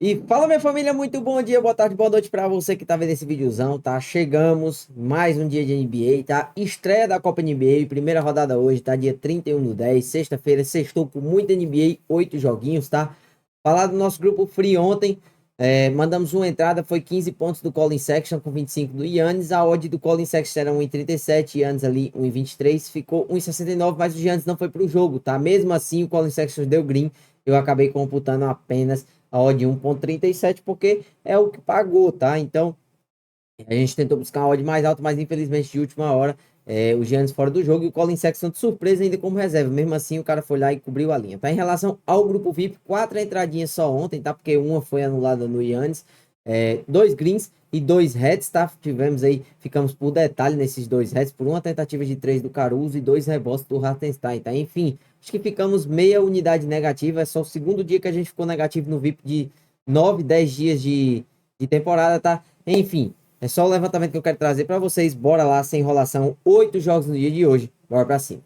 E fala, minha família, muito bom dia, boa tarde, boa noite pra você que tá vendo esse videozão, tá? Chegamos, mais um dia de NBA, tá? Estreia da Copa NBA, primeira rodada hoje, tá? Dia 31/10, sexta-feira, sextou com muita NBA, 8 joguinhos, tá? Falar do nosso grupo Free ontem, mandamos uma entrada, foi 15 pontos do Colin Sexton com 25 do Giannis, a odd do Colin Sexton era 1,37, Giannis ali 1,23, ficou 1,69, mas o Giannis não foi pro jogo, tá? Mesmo assim, o Colin Sexton deu green, eu acabei computando apenas a odd 1,37 porque é o que pagou, tá? Então, a gente tentou buscar uma odd mais alta, mas infelizmente de última hora, o Giannis fora do jogo e o Colin Sexton de surpresa ainda como reserva. Mesmo assim, o cara foi lá e cobriu a linha, tá? Em relação ao grupo VIP, 4 entradinhas só ontem, tá? Porque uma foi anulada no Giannis, 2 greens e 2 reds, tá? Tivemos aí, ficamos por detalhe nesses 2 reds, por uma tentativa de 3 do Caruso e 2 rebotes do Hartenstein, tá? Enfim, acho que ficamos meia unidade negativa, é só o segundo dia que a gente ficou negativo no VIP de 9, 10 dias de temporada, tá? Enfim, é só o levantamento que eu quero trazer para vocês. Bora lá, sem enrolação. 8 jogos no dia de hoje. Bora para cima.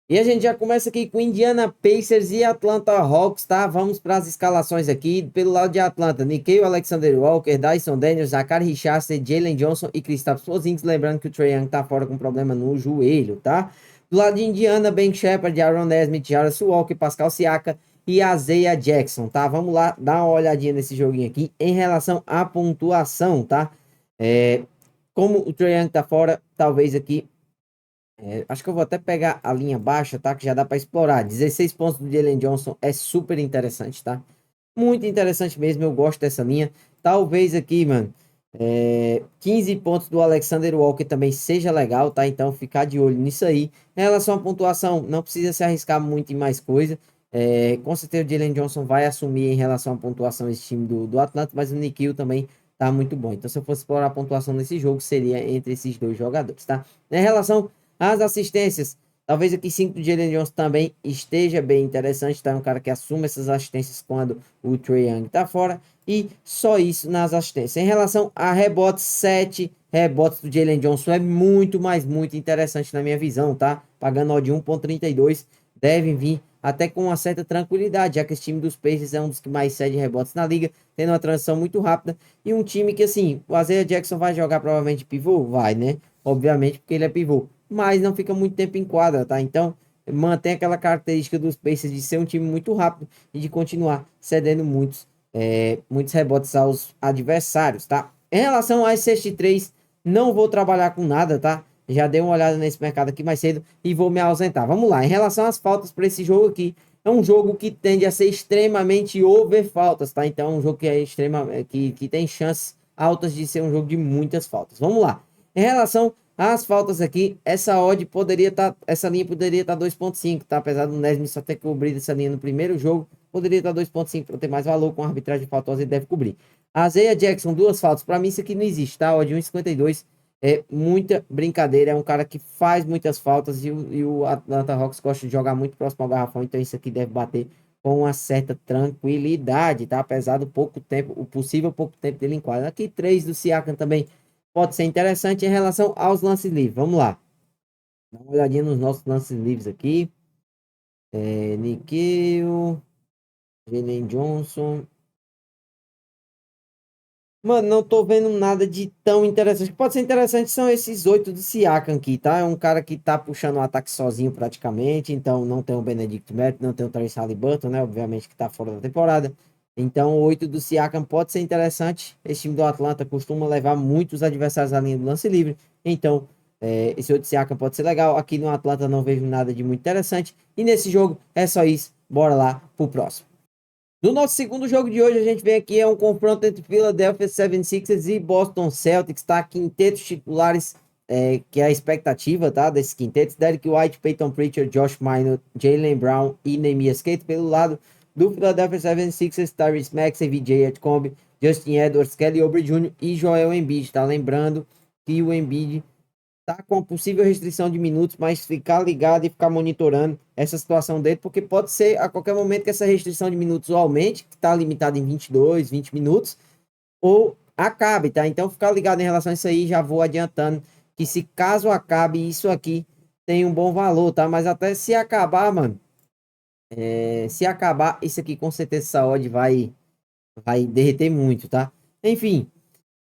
E a gente já começa aqui com Indiana Pacers e Atlanta Hawks, tá? Vamos para as escalações aqui. Pelo lado de Atlanta, Nickeil Alexander Walker, Dyson Daniels, Zachary Richardson, Jalen Johnson e Kristaps Porzingis. Lembrando que o Trae Young tá fora com problema no joelho, tá? Do lado de Indiana, Ben Shepard, Aaron Nesmith, Jarvis Walker, Pascal Siaka e Isaiah Jackson, tá? Vamos lá, dar uma olhadinha nesse joguinho aqui em relação à pontuação, tá? É, como o Trae Young tá fora, talvez aqui acho que eu vou até pegar a linha baixa, tá? Que já dá para explorar. 16 pontos do Jalen Johnson é super interessante, tá? Muito interessante mesmo, eu gosto dessa linha. Talvez aqui, mano, 15 pontos do Alexander Walker também seja legal, tá? Então ficar de olho nisso aí. Em relação à pontuação, não precisa se arriscar muito em mais coisa. Com certeza o Jalen Johnson vai assumir em relação à pontuação esse time do Atlanta, mas o Nikhil também tá muito bom. Então se eu fosse explorar a pontuação nesse jogo, seria entre esses dois jogadores, tá? Em relação às assistências, talvez aqui 5 do Jalen Johnson também esteja bem interessante, tá? É um cara que assume essas assistências quando o Trae Young tá fora. E só isso nas assistências. Em relação a rebotes, 7 rebotes do Jalen Johnson é muito, mas muito interessante na minha visão, tá? Pagando odd 1,32, devem vir até com uma certa tranquilidade, já que esse time dos Pacers é um dos que mais cede rebotes na liga, tendo uma transição muito rápida. E um time que, assim, o Isaiah Jackson vai jogar provavelmente pivô? Vai, né? Obviamente, porque ele é pivô. Mas não fica muito tempo em quadra, tá? Então, mantém aquela característica dos Pacers de ser um time muito rápido e de continuar cedendo muitos rebotes aos adversários, tá? Em relação a esse 3, não vou trabalhar com nada, tá? Já dei uma olhada nesse mercado aqui mais cedo e vou me ausentar. Vamos lá, em relação às faltas para esse jogo aqui, é um jogo que tende a ser extremamente over faltas, tá? Então, é um jogo que é que tem chances altas de ser um jogo de muitas faltas. Vamos lá. Em relação às faltas aqui, essa linha poderia estar 2,5, tá? Apesar do Nesmith só ter cobrido essa linha no primeiro jogo, poderia estar 2,5 para ter mais valor. Com a arbitragem faltosa, ele deve cobrir. A Isaiah Jackson, 2 faltas. Para mim, isso aqui não existe, tá? Odd 1,52 é muita brincadeira. É um cara que faz muitas faltas e o Atlanta Hawks gosta de jogar muito próximo ao garrafão. Então, isso aqui deve bater com uma certa tranquilidade, tá? Apesar do pouco tempo, o possível pouco tempo dele em quadra. Aqui, 3 do Siakam também pode ser interessante em relação aos lances livres. Vamos lá. Dá uma olhadinha nos nossos lances livres aqui. Nikhil, Jalen Johnson. Mano, não tô vendo nada de tão interessante. O que pode ser interessante são esses 8 do Siakam aqui, tá? É um cara que tá puxando o ataque sozinho praticamente. Então não tem o Benedict Mathurin, não tem o Tyrese Haliburton, né? Obviamente que tá fora da temporada. Então o 8 do Siakam pode ser interessante. Esse time do Atlanta costuma levar muitos adversários à linha do lance livre. Então esse 8 do Siakam pode ser legal. Aqui no Atlanta não vejo nada de muito interessante. E nesse jogo é só isso. Bora lá pro próximo. No nosso segundo jogo de hoje, a gente vem aqui, é um confronto entre Philadelphia 76ers e Boston Celtics, tá? Quintetos titulares, que é a expectativa, tá? Desses quintetos, Derek White, Peyton Pritchard, Josh Minor, Jaylen Brown e Nehemiah Skate. Pelo lado do Philadelphia 76ers, Tyrese Maxey, VJ Atcombe, Justin Edwards, Kelly Oubre Jr. e Joel Embiid, tá? Lembrando que o Embiid tá com a possível restrição de minutos, mas ficar ligado e ficar monitorando essa situação dele, porque pode ser a qualquer momento que essa restrição de minutos aumente, que está limitada em 22, 20 minutos, ou acabe, tá? Então, ficar ligado em relação a isso aí, já vou adiantando que se caso acabe isso aqui, tem um bom valor, tá? Mas até se acabar, mano, Se acabar, isso aqui com certeza essa odd vai derreter muito, tá? Enfim,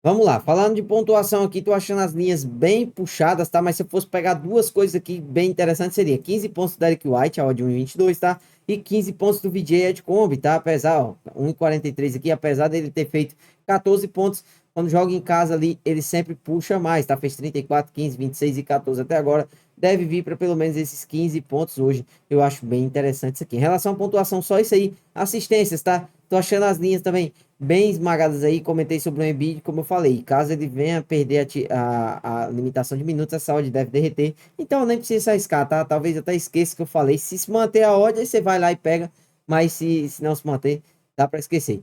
vamos lá. Falando de pontuação aqui, tô achando as linhas bem puxadas, tá? Mas se eu fosse pegar duas coisas aqui bem interessantes, seria 15 pontos do Derek White, a odd 1,22, tá? E 15 pontos do VJ Edcombe, tá? Apesar, ó, 1,43 aqui, apesar dele ter feito 14 pontos, quando joga em casa ali, ele sempre puxa mais, tá? Fez 34, 15, 26 e 14 até agora. Deve vir para pelo menos esses 15 pontos hoje. Eu acho bem interessante isso aqui. Em relação à pontuação, só isso aí. Assistências, tá? Tô achando as linhas também bem esmagadas aí. Comentei sobre o Embiid, como eu falei. Caso ele venha a perder a limitação de minutos, essa odd deve derreter. Então nem precisa arriscar, tá? Talvez até esqueça que eu falei. Se manter a odd, aí você vai lá e pega. Mas se não se manter, dá para esquecer.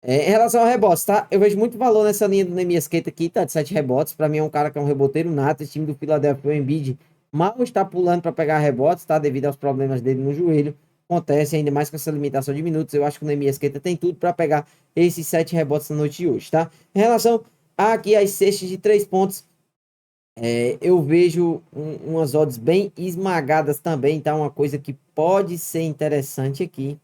Em relação ao rebotes, tá? Eu vejo muito valor nessa linha do Nemias Queta aqui, tá? De 7 rebotes. Para mim é um cara que é um reboteiro nato. Esse time do Philadelphia, o Embiid, mal está pulando para pegar rebotes, tá? Devido aos problemas dele no joelho. Acontece ainda mais com essa limitação de minutos. Eu acho que o Nemias Queta tem tudo para pegar esses 7 rebotes na noite de hoje, tá? Em relação aqui às cestas de 3 pontos, eu vejo umas odds bem esmagadas também, tá? Uma coisa que pode ser interessante aqui.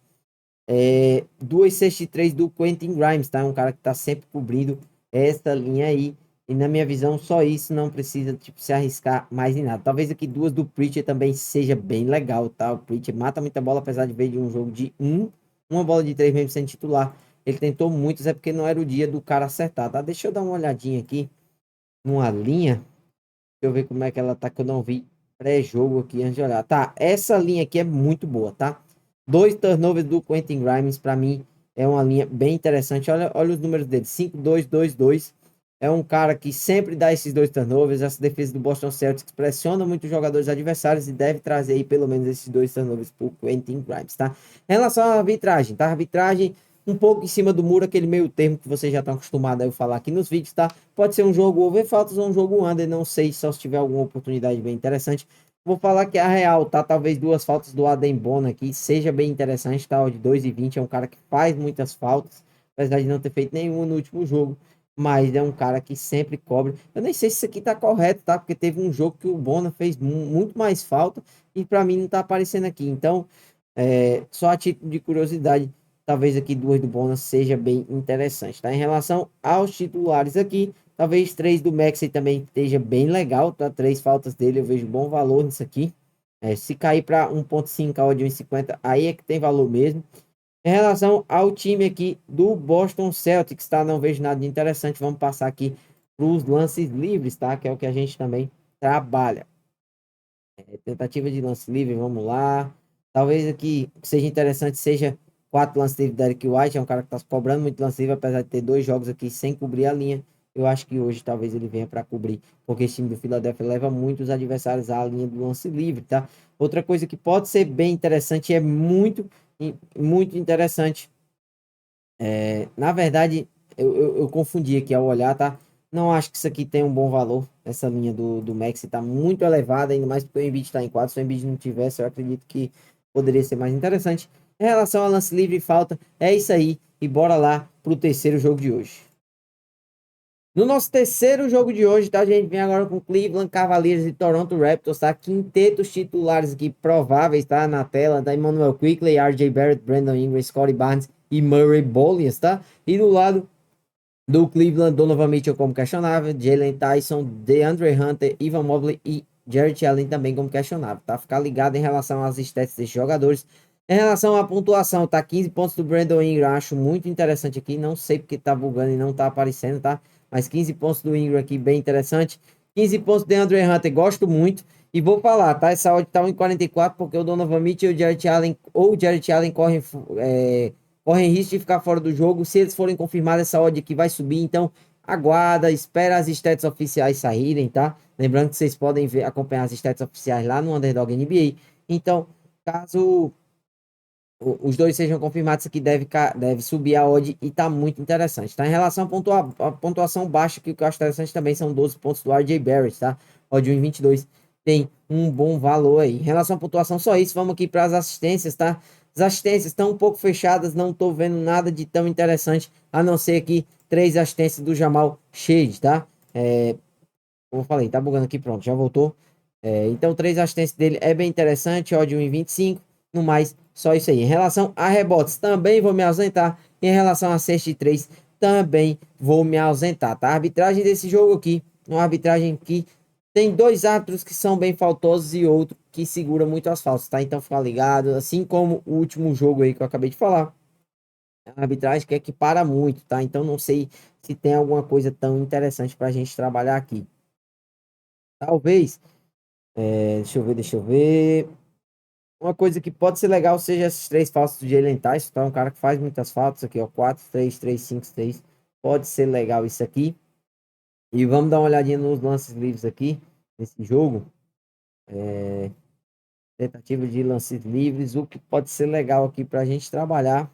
2,63 do Quentin Grimes, tá? Um cara que tá sempre cobrindo essa linha aí. E na minha visão, só isso, não precisa tipo, se arriscar mais em nada. Talvez aqui duas do Preacher também seja bem legal, tá? O Preacher mata muita bola, apesar de ver de um jogo de uma bola de 3 mesmo sendo titular. Ele tentou muitos, é porque não era o dia do cara acertar, tá? Deixa eu dar uma olhadinha aqui numa linha. Deixa eu ver como é que ela tá, que eu não vi pré-jogo aqui antes de olhar. Tá, essa linha aqui é muito boa, tá? Dois turnovers do Quentin Grimes, para mim, é uma linha bem interessante. Olha os números dele: 5-2-2-2. É um cara que sempre dá esses dois turnovers. Essa defesa do Boston Celtics pressiona muito os jogadores adversários e deve trazer aí pelo menos esses dois turnovers para o Quentin Grimes, tá? Em relação à arbitragem, tá? Arbitragem um pouco em cima do muro, aquele meio termo que vocês já estão acostumados a eu falar aqui nos vídeos, tá? Pode ser um jogo over faltas ou um jogo under, não sei, só se tiver alguma oportunidade bem interessante. Vou falar que a real, tá? Talvez duas faltas do Adem Bona aqui seja bem interessante, tá? O de 2,20 é um cara que faz muitas faltas, apesar de não ter feito nenhuma no último jogo, mas é um cara que sempre cobre. Eu nem sei se isso aqui tá correto, tá? Porque teve um jogo que o Bona fez muito mais falta e para mim não tá aparecendo aqui. Então, só a título de curiosidade, talvez aqui duas do Bona seja bem interessante, tá? Em relação aos titulares aqui, talvez três do Maxey também esteja bem legal, tá? Três faltas dele, eu vejo bom valor nisso aqui. Se cair para 1,5 a odd 1,50, aí é que tem valor mesmo. Em relação ao time aqui do Boston Celtics, tá? Não vejo nada de interessante. Vamos passar aqui para os lances livres, tá? Que é o que a gente também trabalha. Tentativa de lance livre, vamos lá. Talvez aqui seja interessante, seja 4 lances livres da Derek White, é um cara que está cobrando muito lance livre, apesar de ter 2 jogos aqui sem cobrir a linha. Eu acho que hoje talvez ele venha para cobrir, porque esse time do Philadelphia leva muitos adversários à linha do lance livre, tá? Outra coisa que pode ser bem interessante, é muito interessante. Na verdade, eu confundi aqui ao olhar, tá? Não acho que isso aqui tem um bom valor. Essa linha do Max está muito elevada, ainda mais porque o Embiid está em 4. Se o Embiid não tivesse, eu acredito que poderia ser mais interessante. Em relação a lance livre e falta, é isso aí. E bora lá pro terceiro jogo de hoje. No nosso terceiro jogo de hoje, tá? A gente vem agora com Cleveland Cavaliers e Toronto Raptors, tá? Quintetos titulares aqui prováveis, tá? Na tela, tá? Emmanuel Quickley, RJ Barrett, Brandon Ingram, Scottie Barnes e Murray Bolias, tá? E do lado do Cleveland, Donovan Mitchell como questionável, Jalen Tyson, DeAndre Hunter, Ivan Mobley e Jarrett Allen também como questionável, tá? Ficar ligado em relação às stats desses jogadores. Em relação à pontuação, tá? 15 pontos do Brandon Ingram, acho muito interessante aqui, não sei porque tá bugando e não tá aparecendo, tá? Mas 15 pontos do Ingram aqui, bem interessante. 15 pontos do DeAndre Hunter, gosto muito. E vou falar, tá? Essa odd tá 1,44 porque o Donovan Mitchell e o Jarrett Allen, ou o Jarrett Allen correm risco de ficar fora do jogo. Se eles forem confirmados, essa odd aqui vai subir. Então, aguarda, espera as stats oficiais saírem, tá? Lembrando que vocês podem acompanhar as stats oficiais lá no Underdog NBA. Então, caso os dois sejam confirmados, isso aqui deve subir a odd e tá muito interessante, tá? Em relação à pontuação baixa, que o que eu acho interessante também são 12 pontos do RJ Barrett, tá? Odd 1,22 tem um bom valor aí. Em relação à pontuação, só isso. Vamos aqui para as assistências, tá? As assistências estão um pouco fechadas, não tô vendo nada de tão interessante, a não ser aqui 3 assistências do Jamal Shade, tá? Como eu falei, tá bugando aqui, pronto, já voltou. Então, 3 assistências dele é bem interessante, odd 1,25. No mais, Só isso aí. Em relação a rebotes, também vou me ausentar. Em relação a cesta de 3, também vou me ausentar, tá? A arbitragem desse jogo aqui, uma arbitragem que tem dois árbitros que são bem faltosos e outro que segura muito as faltas, tá? Então fica ligado, assim como o último jogo aí que eu acabei de falar. A arbitragem que é que para muito, tá? Então não sei se tem alguma coisa tão interessante pra gente trabalhar aqui. Talvez, deixa eu ver. Uma coisa que pode ser legal seja esses três faltas de Jalen Tyson, tá? Um cara que faz muitas faltas aqui, ó. 4, 3, 3, 5, 6. Pode ser legal isso aqui. E vamos dar uma olhadinha nos lances livres aqui, nesse jogo. Tentativa de lances livres, o que pode ser legal aqui pra gente trabalhar.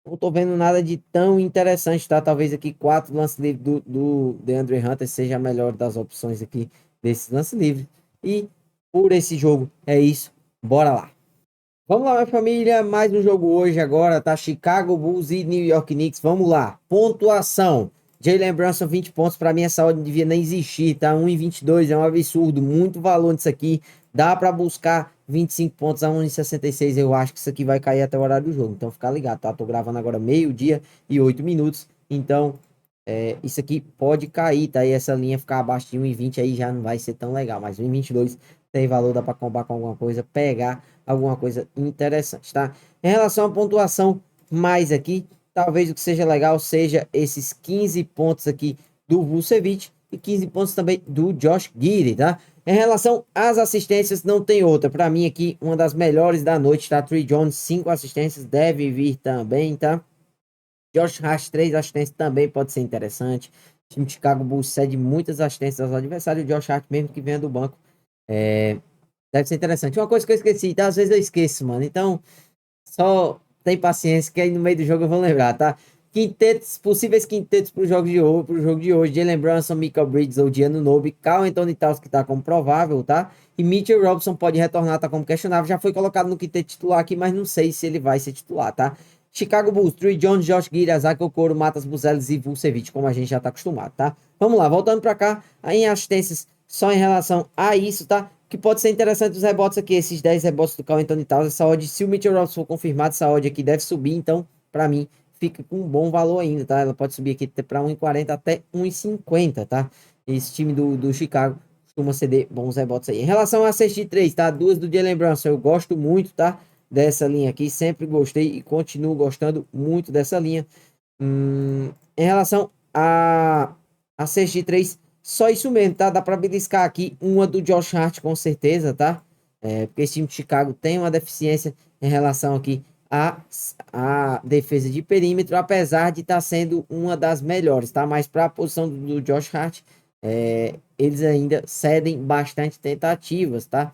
Não tô vendo nada de tão interessante, tá? Talvez aqui 4 lances livres do DeAndre Hunter seja a melhor das opções aqui desses lances livres. E por esse jogo é isso. Bora lá. Vamos lá, minha família. Mais um jogo hoje agora, tá? Chicago Bulls e New York Knicks. Vamos lá. Pontuação. Jalen Brunson, 20 pontos. Para mim, essa odd não devia nem existir, tá? 1,22 é um absurdo. Muito valor nisso aqui. Dá para buscar 25 pontos a 1,66. Eu acho que isso aqui vai cair até o horário do jogo. Então, fica ligado, tá? Tô gravando agora meio-dia e 8 minutos. Então, isso aqui pode cair, tá? E essa linha ficar abaixo de 1,20 aí já não vai ser tão legal. Mas 1,22 tem valor, dá para combar com alguma coisa, pegar alguma coisa interessante, tá? Em relação à pontuação, mais aqui, talvez o que seja legal seja esses 15 pontos aqui do Vucevic e 15 pontos também do Josh Giddey, tá? Em relação às assistências, não tem outra. Para mim aqui, uma das melhores da noite, tá? Trey Jones, 5 assistências, deve vir também, tá? Josh Hart, 3 assistências também pode ser interessante. O time de Chicago Bulls cede muitas assistências aos adversários. O Josh Hart, mesmo que venha do banco, deve ser interessante. Uma coisa que eu esqueci, tá? Às vezes eu esqueço, mano. Então, só tem paciência que aí no meio do jogo eu vou lembrar, tá? Quintetos, possíveis quintetos pro jogo de hoje, Jalen Brunson, Michael Bridges ou Diano Nobe, Karl Anthony Towns, que tá como provável, tá? E Mitchell Robinson pode retornar, tá como questionável. Já foi colocado no quinteto titular aqui, mas não sei se ele vai ser titular, tá? Chicago Bulls, Trey Jones, Josh Giddey, Azak Okoro, Matas Buzelis e Vucevic, como a gente já tá acostumado, tá? Vamos lá, voltando pra cá, aí em assistências, só em relação a isso, tá? Que pode ser interessante os rebotes aqui, esses 10 rebotes do Karl Anthony Towns, essa odd, se o Mitchell Robinson for confirmado, essa odd aqui deve subir, então, pra mim, fica com um bom valor ainda, tá? Ela pode subir aqui para 1,40 até 1,50, tá? Esse time do Chicago costuma ceder bons rebotes aí. Em relação a cesta de 3, tá? Duas do Jalen Brunson, eu gosto muito, tá? Dessa linha aqui, sempre gostei e continuo gostando muito dessa linha. Em relação a cesta de 3, só isso mesmo, tá? Dá para beliscar aqui uma do Josh Hart com certeza, tá? Porque esse time de Chicago tem uma deficiência em relação aqui a defesa de perímetro, apesar de estar sendo uma das melhores, tá? Mas para a posição do Josh Hart, eles ainda cedem bastante tentativas, tá?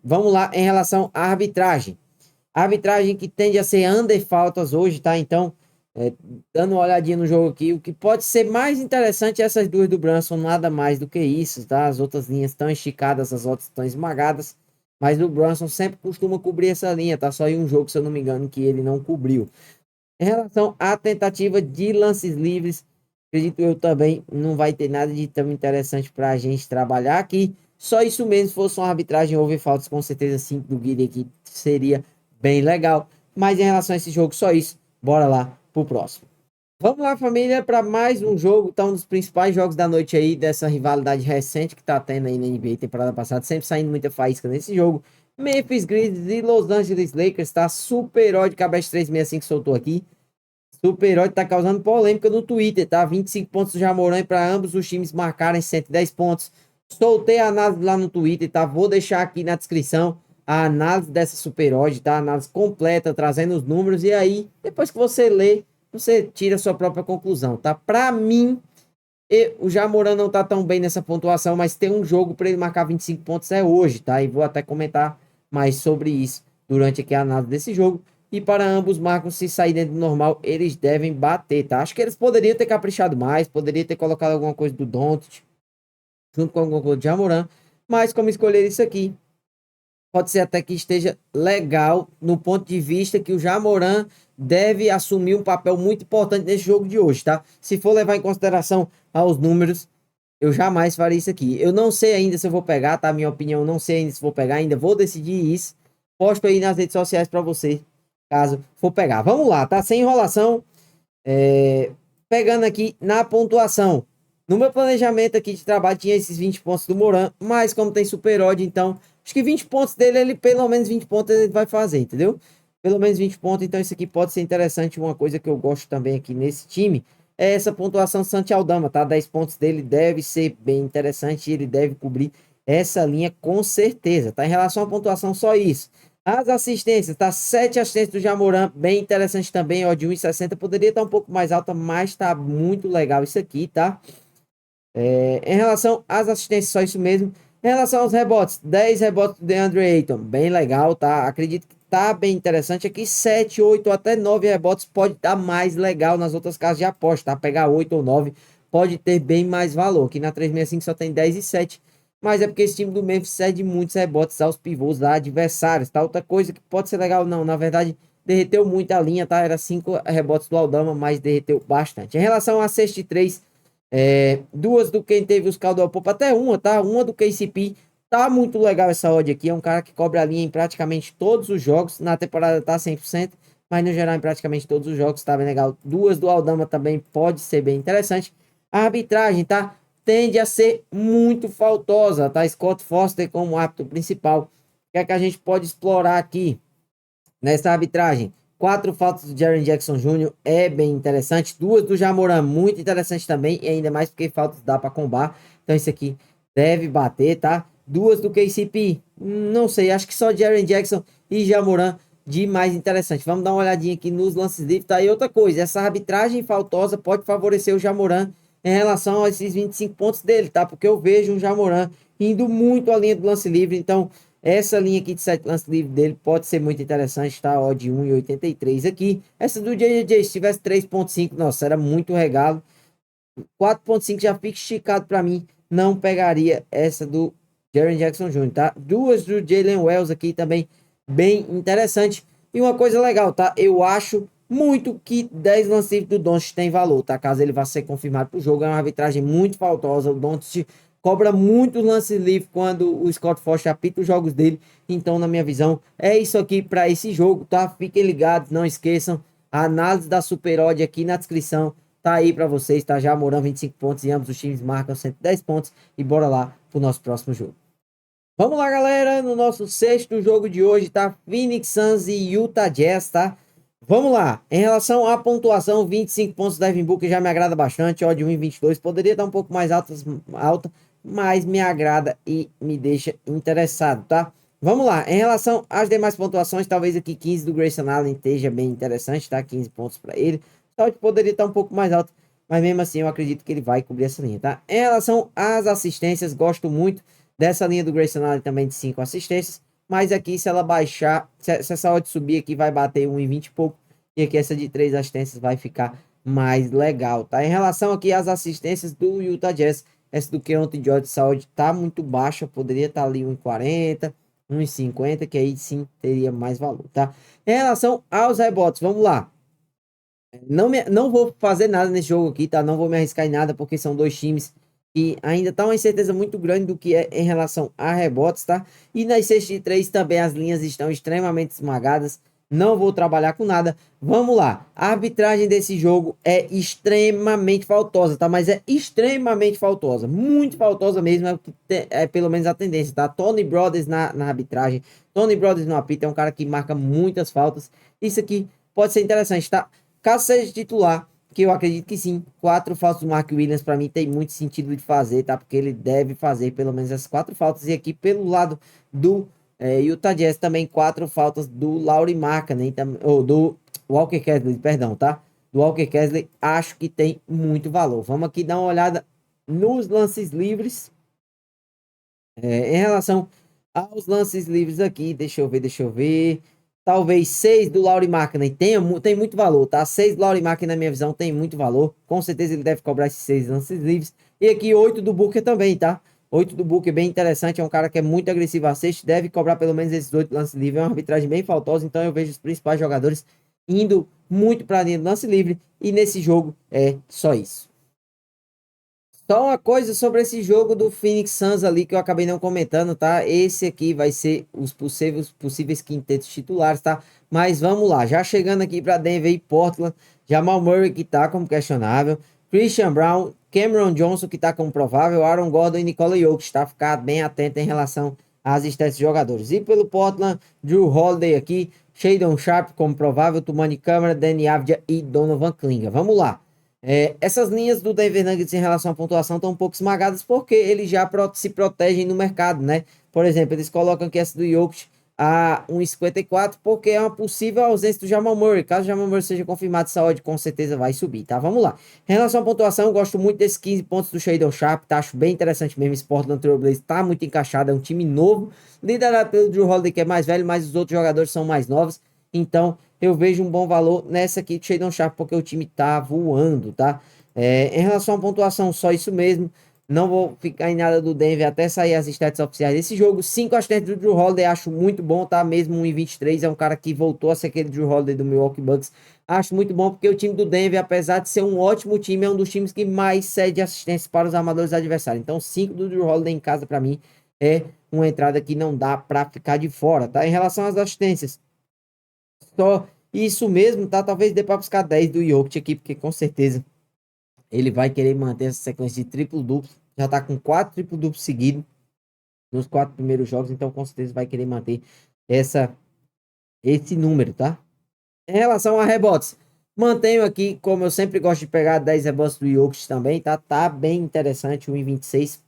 Vamos lá em relação à arbitragem. A arbitragem que tende a ser under faltas hoje, tá? Então, dando uma olhadinha no jogo aqui, o que pode ser mais interessante é essas duas do Brunson, nada mais do que isso, tá? As outras linhas estão esticadas, as outras estão esmagadas. Mas o Brunson sempre costuma cobrir essa linha, tá? Só em um jogo, se eu não me engano, que ele não cobriu. Em relação à tentativa de lances livres, acredito eu também não vai ter nada de tão interessante para a gente trabalhar aqui. Só isso mesmo, se fosse uma arbitragem houve faltas, com certeza 5 do Guilherme aqui seria bem legal. Mas em relação a esse jogo, só isso. Bora lá pro próximo. Vamos lá, família, para mais um jogo, tá? Um dos principais jogos da noite aí, dessa rivalidade recente que tá tendo aí na NBA temporada passada, sempre saindo muita faísca nesse jogo. Memphis Grizzlies e Los Angeles Lakers, tá? Super odd, Cabeste 365 que soltou aqui. Super odd tá causando polêmica no Twitter, tá? 25 pontos do Jamoran para ambos os times marcarem 110 pontos. Soltei a análise lá no Twitter, tá? Vou deixar aqui na descrição a análise dessa super odd, tá? A análise completa, trazendo os números. E aí, depois que você lê, você tira a sua própria conclusão, tá? Para mim, o Jamoran não tá tão bem nessa pontuação, mas tem um jogo para ele marcar 25 pontos é hoje, tá? E vou até comentar mais sobre isso durante aqui a análise desse jogo. E para ambos marcos, se sair dentro do normal, eles devem bater, tá? Acho que eles poderiam ter caprichado mais, poderiam ter colocado alguma coisa do Doncic, junto com alguma coisa de Jamoran, mas como escolher isso aqui, pode ser até que esteja legal no ponto de vista que o Jamoran deve assumir um papel muito importante nesse jogo de hoje, tá? Se for levar em consideração aos números, eu jamais faria isso aqui. Eu não sei ainda se eu vou pegar, tá? Minha opinião, não sei ainda se vou pegar, ainda vou decidir isso. Posto aí nas redes sociais para você, caso for pegar. Vamos lá, tá? Sem enrolação. Pegando aqui na pontuação. No meu planejamento aqui de trabalho tinha esses 20 pontos do Moran, mas como tem super odd, então acho que 20 pontos dele, ele pelo menos 20 pontos ele vai fazer, entendeu? Pelo menos 20 pontos, então isso aqui pode ser interessante. Uma coisa que eu gosto também aqui nesse time é essa pontuação Santi Aldama, tá? 10 pontos dele deve ser bem interessante e ele deve cobrir essa linha com certeza, tá? Em relação à pontuação, só isso. As assistências, tá? 7 assistências do Jamoran, bem interessante também, ó, de 1,60. Poderia estar um pouco mais alta, mas tá muito legal isso aqui, tá? Em relação às assistências, só isso mesmo. Em relação aos rebotes, 10 rebotes do DeAndre Ayton, bem legal, tá? Acredito que tá bem interessante aqui. 7, 8 até 9 rebotes pode dar mais legal nas outras casas de aposta, tá? Pegar 8 ou 9 pode ter bem mais valor. Aqui na 365 só tem 10 e 7. Mas é porque esse time do Memphis cede muitos rebotes aos pivôs da adversários, tá? Outra coisa que pode ser legal, não, na verdade, derreteu muito a linha, tá? Era 5 rebotes do Aldama, mas derreteu bastante. Em relação a sexta 3, duas do quem teve os Caldwell Pope, até uma, tá? Uma do KCP. Tá muito legal essa odd aqui. É um cara que cobre a linha em praticamente todos os jogos. Na temporada tá 100%, mas no geral em praticamente todos os jogos tá bem legal. Duas do Aldama também pode ser bem interessante. A arbitragem, tá? Tende a ser muito faltosa, tá? Scott Foster como árbitro principal. O que é que a gente pode explorar aqui nessa arbitragem? 4 faltas do Jaren Jackson Jr. é bem interessante. 2 do Jamoran, muito interessante também. E ainda mais porque faltas dá para combar. Então isso aqui deve bater, tá? 2 do KCP, não sei. Acho que só Jaren Jackson e Jamoran de mais interessante. Vamos dar uma olhadinha aqui nos lances livres, tá? E outra coisa, essa arbitragem faltosa pode favorecer o Jamoran em relação a esses 25 pontos dele, tá? Porque eu vejo o Jamoran indo muito à linha do lance livre. Então essa linha aqui de 7 lances livres dele pode ser muito interessante, tá? Ó, de 1,83 aqui. Essa do JJ, se tivesse 3,5, nossa, era muito regalo. 4,5 já fica esticado para mim. Não pegaria essa do Jaren Jackson Jr., tá? Duas do Jalen Wells aqui também, bem interessante. E uma coisa legal, tá? Eu acho muito que 10 lances livres do Doncic tem valor, tá? Caso ele vá ser confirmado pro jogo, é uma arbitragem muito faltosa. O Doncic cobra muitos lances livres quando o Scott Foster apita os jogos dele. Então, na minha visão, é isso aqui para esse jogo, tá? Fiquem ligados, não esqueçam. A análise da Super Odd aqui na descrição. Tá aí para vocês, tá? Já Mourão 25 pontos e ambos os times marcam 110 pontos. E bora lá pro nosso próximo jogo. Vamos lá, galera, no nosso sexto jogo de hoje, tá? Phoenix Suns e Utah Jazz, tá? Vamos lá. Em relação à pontuação, 25 pontos da Devin Booker já me agrada bastante. Ó, de 1,22. Poderia estar um pouco mais alta, mas me agrada e me deixa interessado, tá? Vamos lá. Em relação às demais pontuações, talvez aqui 15 do Grayson Allen esteja bem interessante, tá? 15 pontos para ele. Só que poderia estar um pouco mais alto, mas mesmo assim eu acredito que ele vai cobrir essa linha, tá? Em relação às assistências, gosto muito dessa linha do Grayson Allen também de 5 assistências. Mas aqui, se ela baixar, se essa odd subir aqui, vai bater 1,20 e pouco. E aqui essa de 3 assistências vai ficar mais legal, tá? Em relação aqui às assistências do Utah Jazz, essa do Keontae George Saúde tá muito baixa, poderia estar ali 1,40, 1,50, que aí sim teria mais valor, tá? Em relação aos rebotes, vamos lá. Não vou fazer nada nesse jogo aqui, tá? Não vou me arriscar em nada, porque são dois times que ainda tá uma incerteza muito grande do que é em relação a rebotes, tá? E nas cestas de 3 também as linhas estão extremamente esmagadas. Não vou trabalhar com nada. Vamos lá. A arbitragem desse jogo é extremamente faltosa, tá? Mas é extremamente faltosa. Muito faltosa mesmo. É pelo menos a tendência, tá? Tony Brothers na arbitragem. Tony Brothers no apito é um cara que marca muitas faltas. Isso aqui pode ser interessante, tá? Caso seja titular, que eu acredito que sim, 4 faltas do Mark Williams para mim tem muito sentido de fazer, tá? Porque ele deve fazer pelo menos as 4 faltas. E aqui pelo lado do Utah Jazz também 4 faltas do Lauri Markkanen, ou do Walker Kessler, perdão, tá? Do Walker Kessler, acho que tem muito valor. Vamos aqui dar uma olhada nos lances livres. Em relação aos lances livres aqui, deixa eu ver. Talvez 6 do Lauri Markkanen tem muito valor, tá? 6 do Lauri Markkanen, na minha visão, tem muito valor. Com certeza ele deve cobrar esses 6 lances livres. E aqui 8 do Booker também, tá? 8 do Booker, bem interessante. É um cara que é muito agressivo a sexta. Deve cobrar pelo menos esses 8 lances livres. É uma arbitragem bem faltosa. Então eu vejo os principais jogadores indo muito para dentro do lance livre. E nesse jogo é só isso. Só uma coisa sobre esse jogo do Phoenix Suns ali que eu acabei não comentando, tá? Esse aqui vai ser os possíveis quintetos titulares, tá? Mas vamos lá, já chegando aqui para Denver e Portland, Jamal Murray que tá como questionável, Christian Brown, Cameron Johnson que tá como provável, Aaron Gordon e Nikola Jokic, tá? Ficar bem atento em relação às estéticas de jogadores. E pelo Portland, Drew Holiday aqui, Shadon Sharp como provável, Tumani Câmara, Danny Avdija e Donovan Klinga. Vamos lá. Essas linhas do Denver Nuggets em relação à pontuação estão um pouco esmagadas porque eles já se protegem no mercado, né? Por exemplo, eles colocam aqui essa do Jokic a 1,54 porque é uma possível ausência do Jamal Murray. Caso o Jamal Murray seja confirmado, essa odd com certeza vai subir, tá? Vamos lá. Em relação à pontuação, eu gosto muito desses 15 pontos do Shadon Sharp, tá? Acho bem interessante mesmo. Esse Portland Trail Blazers tá muito encaixado, é um time novo, liderado pelo Drew Holiday, que é mais velho, mas os outros jogadores são mais novos. Então, eu vejo um bom valor nessa aqui de Shadon Sharp, porque o time tá voando, tá? Em relação à pontuação, só isso mesmo. Não vou ficar em nada do Denver até sair as stats oficiais desse jogo. 5 assistências do Drew Holiday, acho muito bom, tá? Mesmo 1,23, é um cara que voltou a ser aquele Drew Holiday do Milwaukee Bucks. Acho muito bom, porque o time do Denver, apesar de ser um ótimo time, é um dos times que mais cede assistências para os armadores adversários. Então, 5 do Drew Holiday em casa, para mim, é uma entrada que não dá para ficar de fora, tá? Em relação às assistências, só isso mesmo, tá? Talvez dê para buscar 10 do Jokic aqui, porque com certeza ele vai querer manter essa sequência de triplo-duplo. Já tá com 4 triplo-duplos seguidos nos 4 primeiros jogos, então com certeza vai querer manter esse número, tá? Em relação a rebotes, mantenho aqui, como eu sempre gosto de pegar 10 rebotes do Jokic também, tá? Tá bem interessante, o 1,26.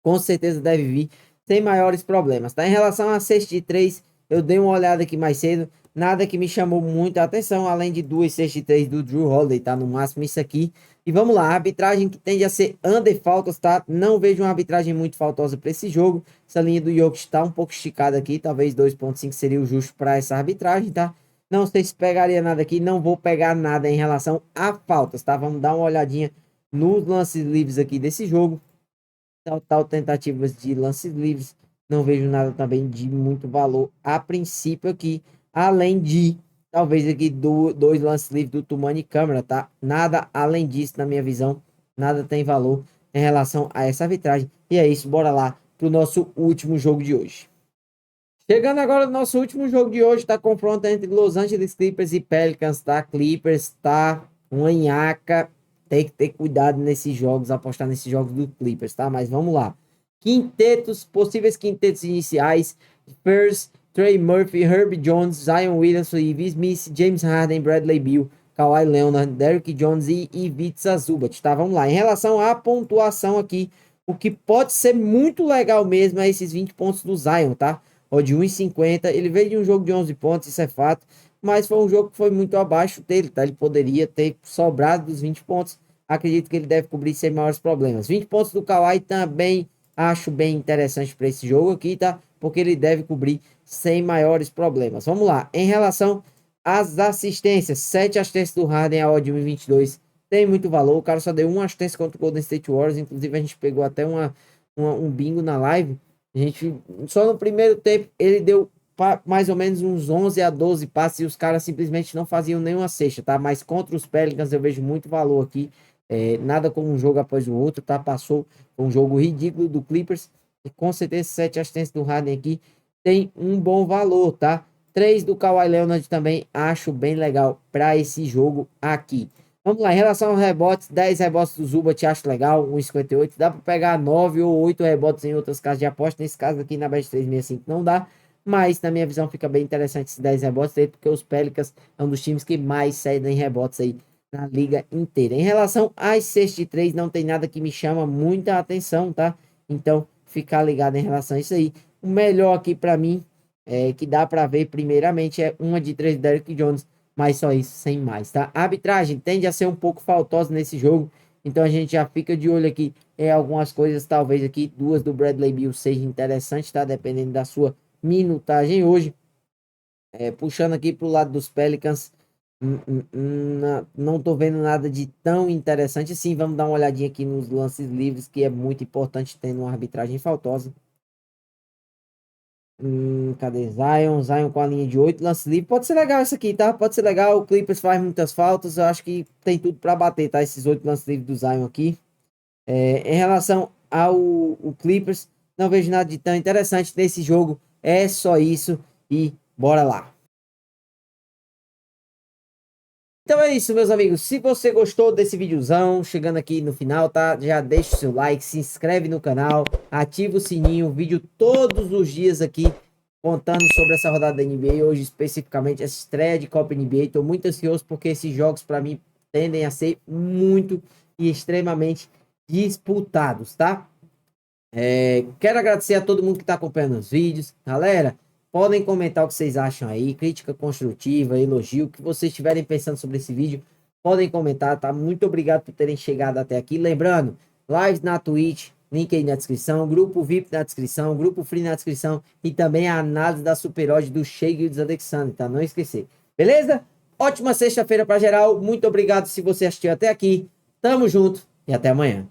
Com certeza deve vir sem maiores problemas, tá? Em relação a cesta de 3, eu dei uma olhada aqui mais cedo, nada que me chamou muita atenção, além de duas cestas de 3 do Drew Holiday, tá? No máximo isso aqui. E vamos lá, a arbitragem que tende a ser under faltas, tá? Não vejo uma arbitragem muito faltosa para esse jogo. Essa linha do Jokic está um pouco esticada aqui, talvez 2,5 seria o justo para essa arbitragem, tá? Não sei se pegaria nada aqui, não vou pegar nada em relação a faltas, tá? Vamos dar uma olhadinha nos lances livres aqui desse jogo. Tal tentativas de lances livres, não vejo nada também de muito valor a princípio aqui, além de talvez aqui dois lances livres do Tumani Câmara, tá? Nada além disso, na minha visão, nada tem valor em relação a essa arbitragem. E é isso, bora lá pro nosso último jogo de hoje. Chegando agora no nosso último jogo de hoje, tá? Confronto entre Los Angeles Clippers e Pelicans, tá? Clippers tá uma nhaca. Tem que ter cuidado nesses jogos, apostar nesses jogos do Clippers, tá? Mas vamos lá. Quintetos, possíveis quintetos iniciais: Spurs, Trey Murphy, Herb Jones, Zion Williamson, Ivi Smith, James Harden, Bradley Beal, Kawhi Leonard, Derrick Jones e Ivica Zubac, tá? Vamos lá. Em relação à pontuação aqui, o que pode ser muito legal mesmo é esses 20 pontos do Zion, tá? Ou de 1,50. Ele veio de um jogo de 11 pontos, isso é fato. Mas foi um jogo que foi muito abaixo dele, tá? Ele poderia ter sobrado dos 20 pontos. Acredito que ele deve cobrir sem maiores problemas. 20 pontos do Kawhi também acho bem interessante para esse jogo aqui, tá? Porque ele deve cobrir sem maiores problemas. Vamos lá. Em relação às assistências, 7 assistências do Harden a odd 1,22 tem muito valor. O cara só deu uma assistência contra o Golden State Warriors. Inclusive, a gente pegou até um bingo na live. A gente, só no primeiro tempo, ele deu mais ou menos uns 11 a 12 passes e os caras simplesmente não faziam nenhuma cesta, tá? Mas contra os Pelicans eu vejo muito valor aqui. Nada como um jogo após o outro, tá? Passou um jogo ridículo do Clippers. E com certeza 7 assistências do Harden aqui tem um bom valor, tá? 3 do Kawhi Leonard também acho bem legal para esse jogo aqui. Vamos lá, em relação aos rebotes, 10 rebotes do Zubat acho legal, 1,58. Dá para pegar 9 ou 8 rebotes em outras casas de aposta. Nesse caso aqui na Bet 365 não dá. Mas na minha visão fica bem interessante esses 10 rebotes aí, porque os Pelicans é um dos times que mais cedem rebotes aí na liga inteira. Em relação às cestas de 3, não tem nada que me chama muita atenção, tá? Então, ficar ligado em relação a isso aí. O melhor aqui para mim, que dá para ver primeiramente, é uma de 3 do Derrick Jones, mas só isso, sem mais, tá? A arbitragem tende a ser um pouco faltosa nesse jogo, então a gente já fica de olho aqui em algumas coisas, talvez aqui duas do Bradley Beal seja interessante, tá? Dependendo da sua minutagem hoje. Puxando aqui pro lado dos Pelicans, não tô vendo nada de tão interessante assim. Vamos dar uma olhadinha aqui nos lances livres, que é muito importante tendo uma arbitragem faltosa. Cadê Zion? Zion com a linha de 8 lances livres. Pode ser legal isso aqui, tá? Pode ser legal. O Clippers faz muitas faltas. Eu acho que tem tudo para bater, tá? Esses 8 lances livres do Zion aqui. Em relação ao o Clippers, não vejo nada de tão interessante nesse jogo. É só isso e bora lá. Então é isso, meus amigos. Se você gostou desse videozão, chegando aqui no final, tá? Já deixa o seu like, se inscreve no canal, ativa o sininho, vídeo todos os dias aqui, contando sobre essa rodada da NBA, hoje especificamente essa estreia de Copa NBA. Estou muito ansioso porque esses jogos para mim tendem a ser muito e extremamente disputados, tá? Quero agradecer a todo mundo que está acompanhando os vídeos. Galera, podem comentar o que vocês acham aí, crítica construtiva, elogio, o que vocês estiverem pensando sobre esse vídeo, podem comentar, tá? Muito obrigado por terem chegado até aqui. Lembrando, live na Twitch, link aí na descrição, grupo VIP na descrição, grupo free na descrição e também a análise da Superodd do Shai Gilgeous-Alexander, tá? Não esquecer. Beleza? Ótima sexta-feira para geral. Muito obrigado se você assistiu até aqui. Tamo junto e até amanhã.